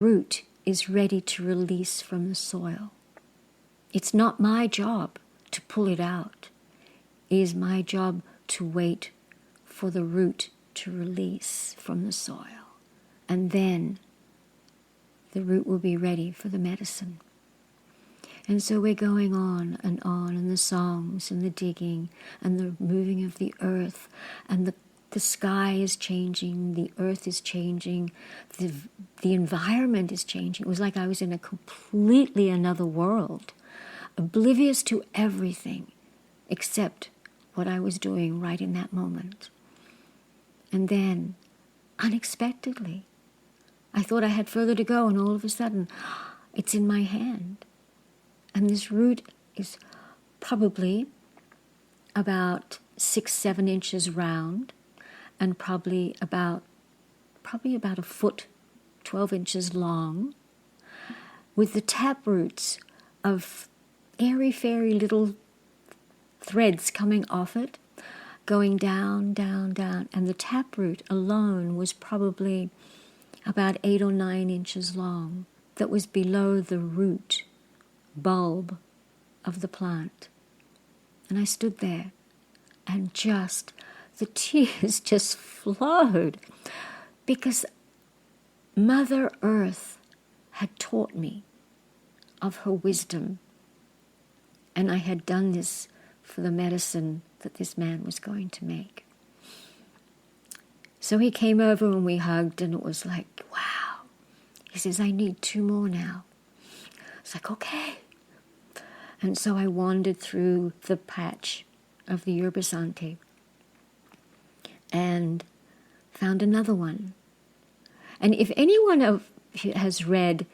root is ready to release from the soil. It's not my job to pull it out. It is my job to wait for the root to release from the soil. And then the root will be ready for the medicine. And so we're going on, and the songs and the digging and the moving of the earth, and the sky is changing, the earth is changing, the environment is changing. It was like I was in a completely another world, oblivious to everything except what I was doing right in that moment. And then, unexpectedly, I thought I had further to go, and all of a sudden, it's in my hand. And this root is probably about 6-7 inches round, and probably about a foot, 12 inches long, with the tap roots of airy-fairy little threads coming off it, going down, down, down. And the taproot alone was probably about 8 or 9 inches long, that was below the root bulb of the plant. And I stood there, and the tears just flowed, because Mother Earth had taught me of her wisdom, and I had done this for the medicine that this man was going to make. So he came over and we hugged, and it was like, wow. He says, I need 2 more now. It's like, okay. And so I wandered through the patch of the yerba sante and found another one. And if anyone has read,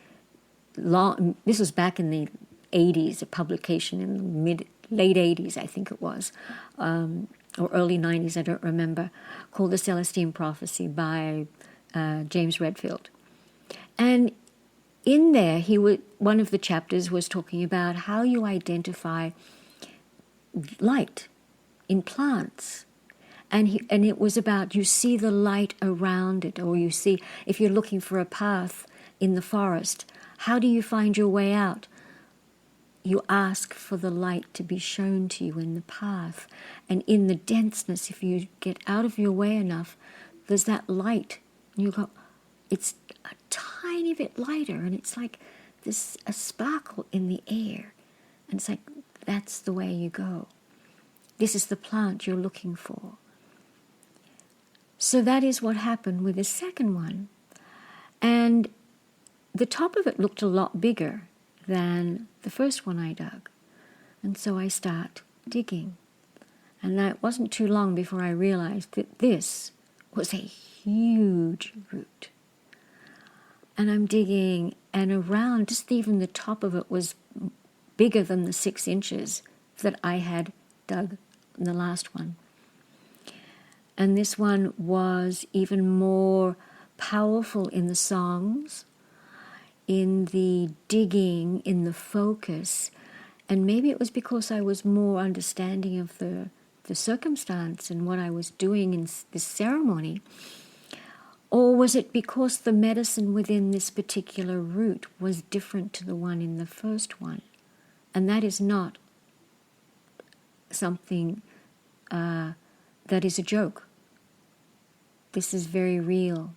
this was back in the 80s, a publication in the late 80s, I think it was, or early 90s, I don't remember, called The Celestine Prophecy by James Redfield. And in there, one of the chapters was talking about how you identify light in plants. And it was about, you see the light around it, or you see, if you're looking for a path in the forest, how do you find your way out? You ask for the light to be shown to you in the path. And in the denseness, if you get out of your way enough, there's that light. And you go, it's a tiny bit lighter, and it's like a sparkle in the air. And it's like, that's the way you go. This is the plant you're looking for. So that is what happened with the second one. And the top of it looked a lot bigger than the first one I dug. And so I start digging. And that wasn't too long before I realized that this was a huge root. And I'm digging, and around, just even the top of it was bigger than the 6 inches that I had dug in the last one. And this one was even more powerful in the songs, in the digging, in the focus. And maybe it was because I was more understanding of the circumstance and what I was doing in this ceremony. Or was it because the medicine within this particular root was different to the one in the first one? And that is not something that is a joke. This is very real.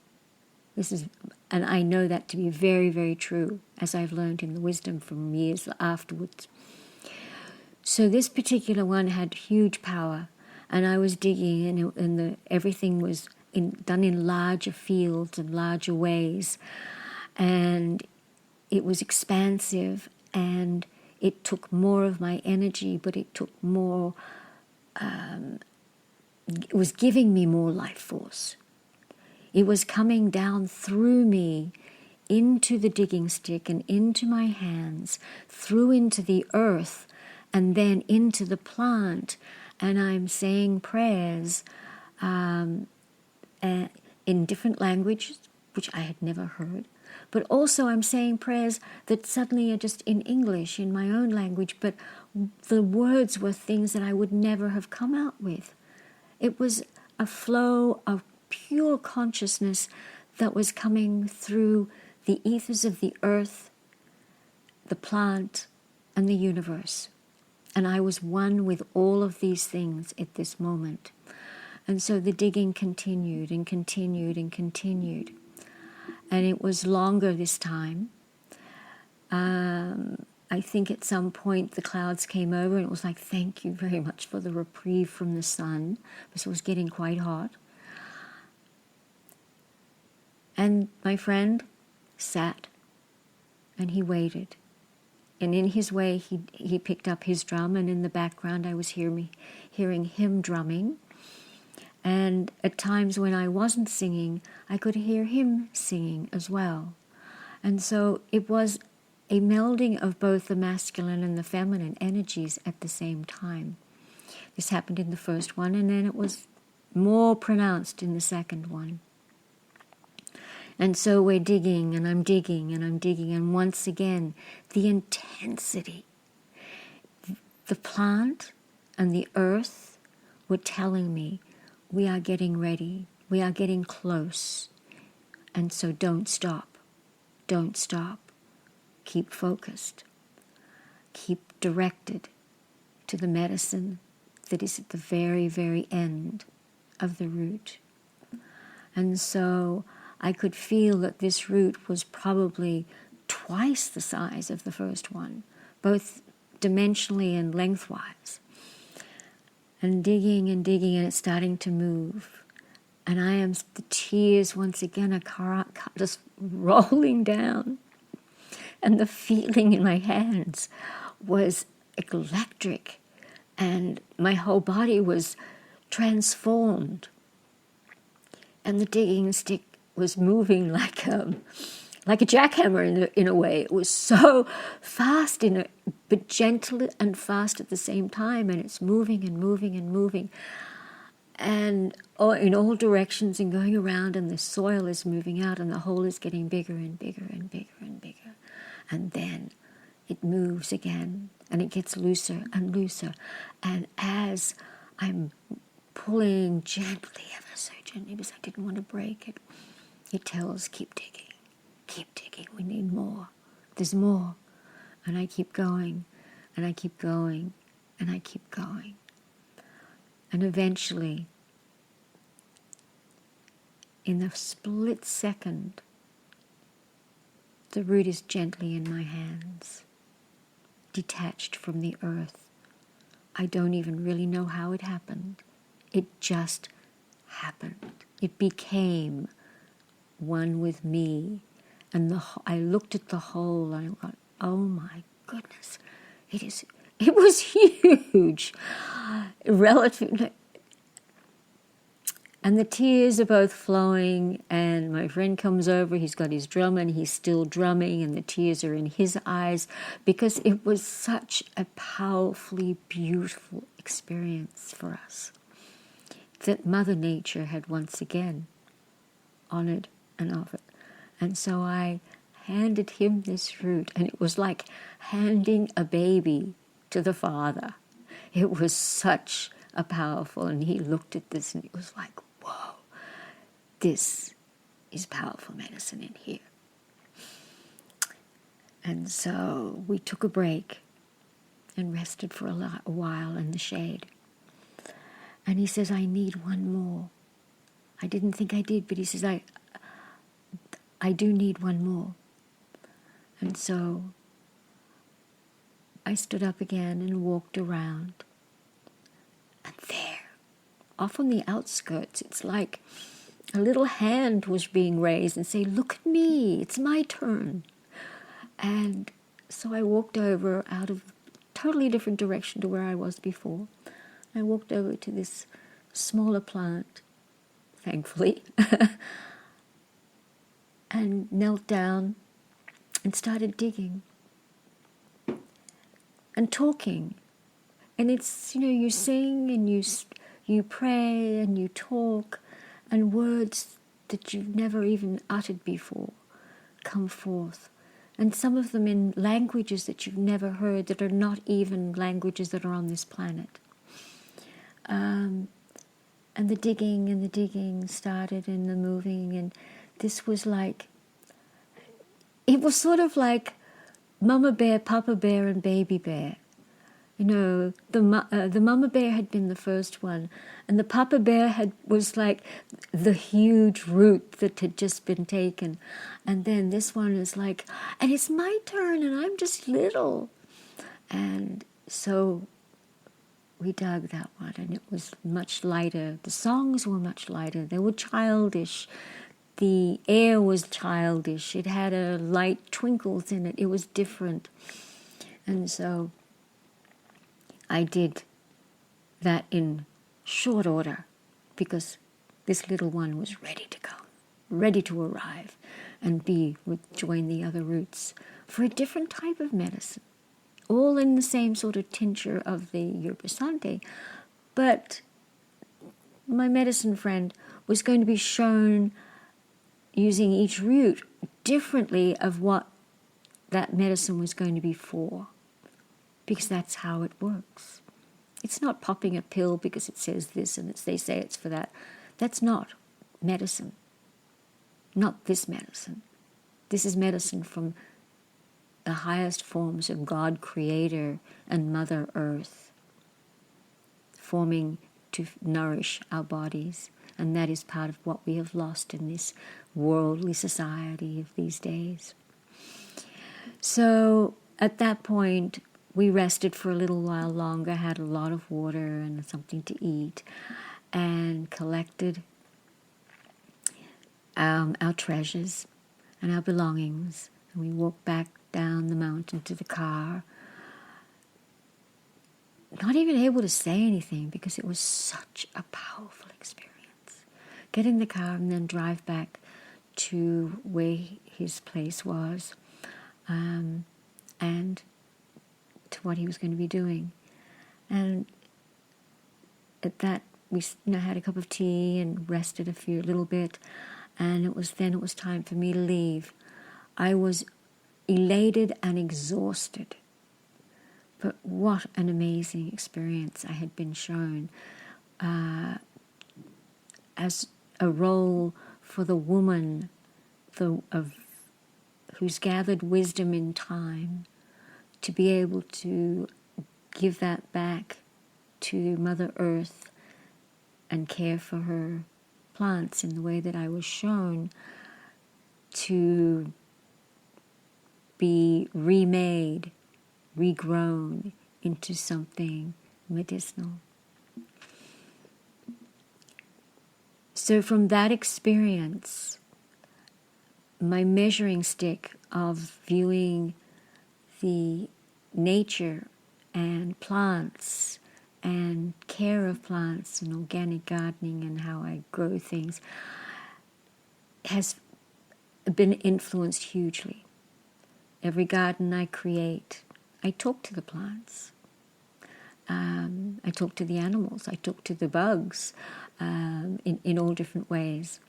And I know that to be very, very true, as I've learned in the wisdom from years afterwards. So this particular one had huge power, and I was digging, and everything was done in larger fields and larger ways, and it was expansive, and it took more of my energy, but it took more. It was giving me more life force. It was coming down through me into the digging stick and into my hands, through into the earth, and then into the plant. And I'm saying prayers in different languages, which I had never heard. But also I'm saying prayers that suddenly are just in English, in my own language, but the words were things that I would never have come out with. It was a flow of pure consciousness that was coming through the ethers of the earth, the plant, and the universe. And I was one with all of these things at this moment. And so the digging continued and continued and continued. And it was longer this time. I think at some point the clouds came over and it was like, thank you very much for the reprieve from the sun, because it was getting quite hot. And my friend sat and he waited. And in his way, he picked up his drum, and in the background I was hearing him drumming. And at times when I wasn't singing, I could hear him singing as well. And so it was a melding of both the masculine and the feminine energies at the same time. This happened in the first one, and then it was more pronounced in the second one. And so we're digging, and I'm digging, and I'm digging, and once again, the intensity. The plant and the earth were telling me, we are getting ready, we are getting close, and so don't stop, don't stop. Keep focused, keep directed to the medicine that is at the very, very end of the root. And so I could feel that this root was probably twice the size of the first one, both dimensionally and lengthwise. And digging, and it's starting to move. And the tears once again are just rolling down. And the feeling in my hands was electric. And my whole body was transformed. And the digging stick was moving like a jackhammer in a way. It was so fast, but gentle and fast at the same time, and it's moving and moving and moving, and in all directions and going around, and the soil is moving out, and the hole is getting bigger and bigger and bigger and bigger, and then it moves again, and it gets looser and looser, and as I'm pulling gently, ever so gently, because I didn't want to break it, it tells, keep digging, we need more, there's more. And I keep going, and I keep going, and I keep going. And eventually, in a split second, the root is gently in my hands, detached from the earth. I don't even really know how it happened. It just happened. It became one with me. And I looked at the hole and I thought, oh my goodness, it was huge, relative. And the tears are both flowing, and my friend comes over, he's got his drum and he's still drumming, and the tears are in his eyes, because it was such a powerfully beautiful experience for us that Mother Nature had once again honored and offered. And so I handed him this root, and it was like handing a baby to the father. It was such a powerful, and he looked at this and it was like, whoa, this is powerful medicine in here. And so we took a break and rested for a while in the shade. And he says, I need one more. I didn't think I did, but he says, I do need one more. And so I stood up again and walked around. And there, off on the outskirts, it's like a little hand was being raised and say, look at me, it's my turn. And so I walked over out of a totally different direction to where I was before. I walked over to this smaller plant, thankfully, and knelt down and started digging and talking. And it's, you sing and you pray and you talk, and words that you've never even uttered before come forth. And some of them in languages that you've never heard, that are not even languages that are on this planet. And the digging started, and the moving, and this was like, it was sort of like Mama Bear, Papa Bear, and Baby Bear. You know, the Mama Bear had been the first one, and the Papa Bear was like the huge root that had just been taken. And then this one is like, and it's my turn, and I'm just little. And so we dug that one, and it was much lighter. The songs were much lighter. They were childish. The air was childish. It had a light twinkles in it. It was different. And so I did that in short order because this little one was ready to come, ready to arrive and join the other roots for a different type of medicine, all in the same sort of tincture of the Yerba Sante. But my medicine friend was going to be shown using each root differently of what that medicine was going to be for, because that's how it works. It's not popping a pill because it says this and they say it's for that. That's not medicine. Not this medicine. This is medicine from the highest forms of God Creator and Mother Earth, forming to nourish our bodies. And that is part of what we have lost in this worldly society of these days. So at that point, we rested for a little while longer, had a lot of water and something to eat, and collected our treasures and our belongings. And we walked back down the mountain to the car, not even able to say anything because it was such a powerful experience. Get in the car and then drive back to where his place was, and to what he was going to be doing. And at that, we had a cup of tea and rested a little bit, and it was time for me to leave. I was elated and exhausted, but what an amazing experience I had been shown as a role for the woman who's gathered wisdom in time, to be able to give that back to Mother Earth and care for her plants in the way that I was shown, to be remade, regrown into something medicinal. So from that experience, my measuring stick of viewing the nature and plants and care of plants and organic gardening and how I grow things has been influenced hugely. Every garden I create, I talk to the plants. I talk to the animals. I talk to the bugs in all different ways.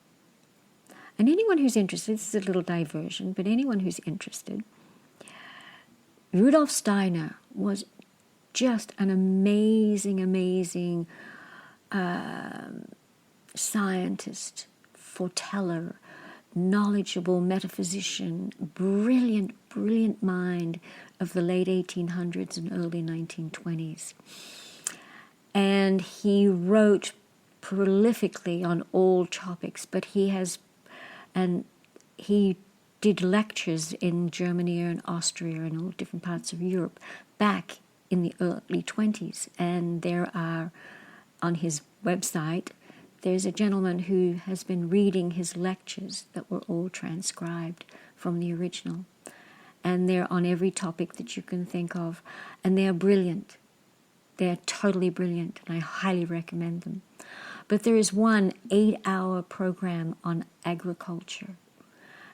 And anyone who's interested, this is a little diversion, but anyone who's interested, Rudolf Steiner was just an amazing, amazing scientist, foreteller, knowledgeable metaphysician, brilliant, brilliant mind of the late 1800s and early 1920s. And he wrote prolifically on all topics, but he did lectures in Germany and Austria and all different parts of Europe back in the early 20s. And there are, on his website, there's a gentleman who has been reading his lectures that were all transcribed from the original. And they're on every topic that you can think of. And they're brilliant. They're totally brilliant, and I highly recommend them. But there is one 8-hour program on agriculture.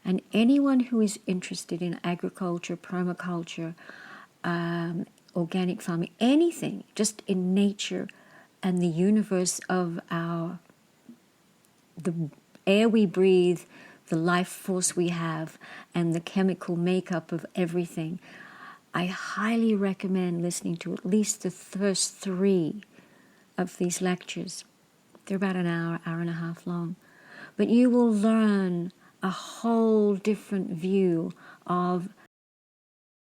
And anyone who is interested in agriculture, permaculture, organic farming, anything, just in nature and the universe of the air we breathe, the life force we have, and the chemical makeup of everything, I highly recommend listening to at least the first 3 of these lectures. They're about an hour, hour and a half long. But you will learn a whole different view of